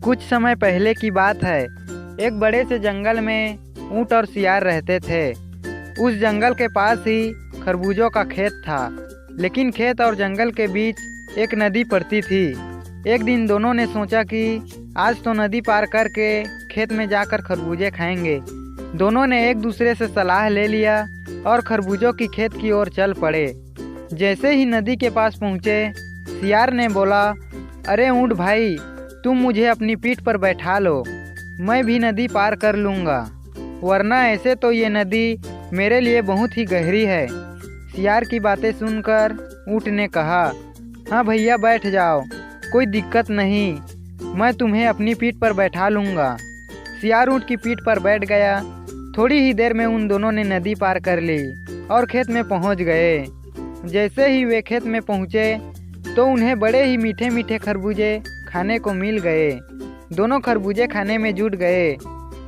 कुछ समय पहले की बात है। एक बड़े से जंगल में ऊंट और सियार रहते थे। उस जंगल के पास ही खरबूजों का खेत था, लेकिन खेत और जंगल के बीच एक नदी पड़ती थी। एक दिन दोनों ने सोचा कि आज तो नदी पार करके खेत में जाकर खरबूजे खाएंगे। दोनों ने एक दूसरे से सलाह ले लिया और खरबूजों की खेत की ओर चल पड़े। जैसे ही नदी के पास पहुँचे, सियार ने बोला, अरे ऊंट भाई, तुम मुझे अपनी पीठ पर बैठा लो, मैं भी नदी पार कर लूँगा, वरना ऐसे तो ये नदी मेरे लिए बहुत ही गहरी है। सियार की बातें सुनकर ऊंट ने कहा, हाँ भैया बैठ जाओ, कोई दिक्कत नहीं, मैं तुम्हें अपनी पीठ पर बैठा लूँगा। सियार ऊंट की पीठ पर बैठ गया। थोड़ी ही देर में उन दोनों ने नदी पार कर ली और खेत में पहुंच गए। जैसे ही वे खेत में पहुंचे तो उन्हें बड़े ही मीठे मीठे खरबूजे खाने को मिल गए। दोनों खरबूजे खाने में जुट गए।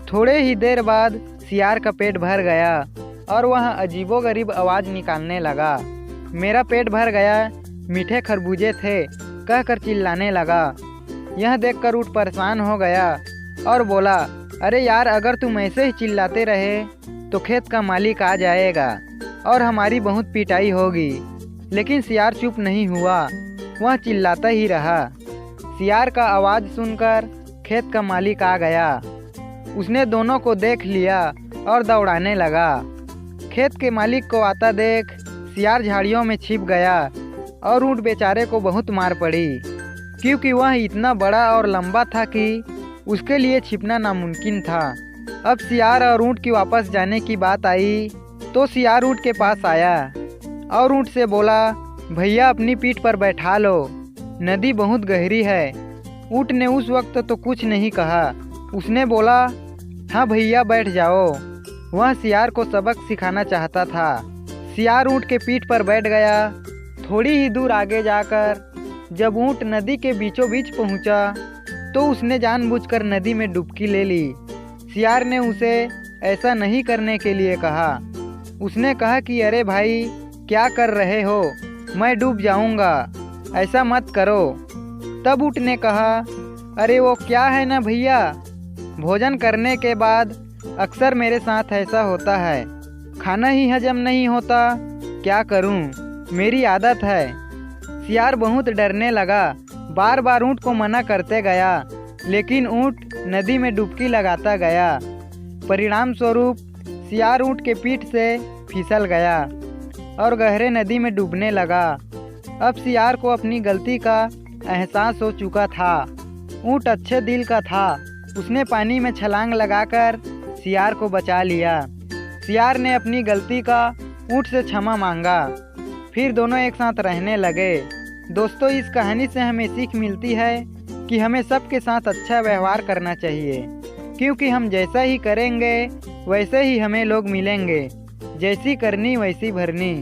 थोड़े ही देर बाद सियार का पेट भर गया और वह अजीबोगरीब आवाज़ निकालने लगा। मेरा पेट भर गया, मीठे खरबूजे थे, कहकर चिल्लाने लगा। यह देखकर ऊँट परेशान हो गया और बोला, अरे यार, अगर तुम ऐसे ही चिल्लाते रहे तो खेत का मालिक आ जाएगा और हमारी बहुत पिटाई होगी। लेकिन सियार चुप नहीं हुआ, वह चिल्लाता ही रहा। सियार का आवाज़ सुनकर खेत का मालिक आ गया। उसने दोनों को देख लिया और दौड़ाने लगा। खेत के मालिक को आता देख सियार झाड़ियों में छिप गया और ऊँट बेचारे को बहुत मार पड़ी, क्योंकि वह इतना बड़ा और लंबा था कि उसके लिए छिपना नामुमकिन था। अब सियार और ऊँट की वापस जाने की बात आई तो सियार ऊँट के पास आया और ऊँट से बोला, भैया अपनी पीठ पर बैठा लो, नदी बहुत गहरी है। ऊँट ने उस वक्त तो कुछ नहीं कहा। उसने बोला, हाँ भैया बैठ जाओ। वह सियार को सबक सिखाना चाहता था। सियार ऊँट के पीठ पर बैठ गया। थोड़ी ही दूर आगे जाकर जब ऊँट नदी के बीचों बीच पहुँचा तो उसने जानबूझकर नदी में डुबकी ले ली। सियार ने उसे ऐसा नहीं करने के लिए कहा। उसने कहा कि अरे भाई, क्या कर रहे हो, मैं डूब जाऊंगा, ऐसा मत करो। तब ऊँट ने कहा, अरे वो क्या है ना भैया, भोजन करने के बाद अक्सर मेरे साथ ऐसा होता है, खाना ही हजम नहीं होता, क्या करूं, मेरी आदत है। सियार बहुत डरने लगा। बार बार ऊँट को मना करते गया, लेकिन ऊँट नदी में डुबकी लगाता गया। परिणाम स्वरूप सियार ऊँट के पीठ से फिसल गया और गहरे नदी में डूबने लगा। अब सियार को अपनी गलती का एहसास हो चुका था। ऊँट अच्छे दिल का था, उसने पानी में छलांग लगाकर सियार को बचा लिया। सियार ने अपनी गलती का ऊँट से क्षमा मांगा, फिर दोनों एक साथ रहने लगे। दोस्तों, इस कहानी से हमें सीख मिलती है कि हमें सबके साथ अच्छा व्यवहार करना चाहिए, क्योंकि हम जैसा ही करेंगे वैसे ही हमें लोग मिलेंगे। जैसी करनी वैसी भरनी।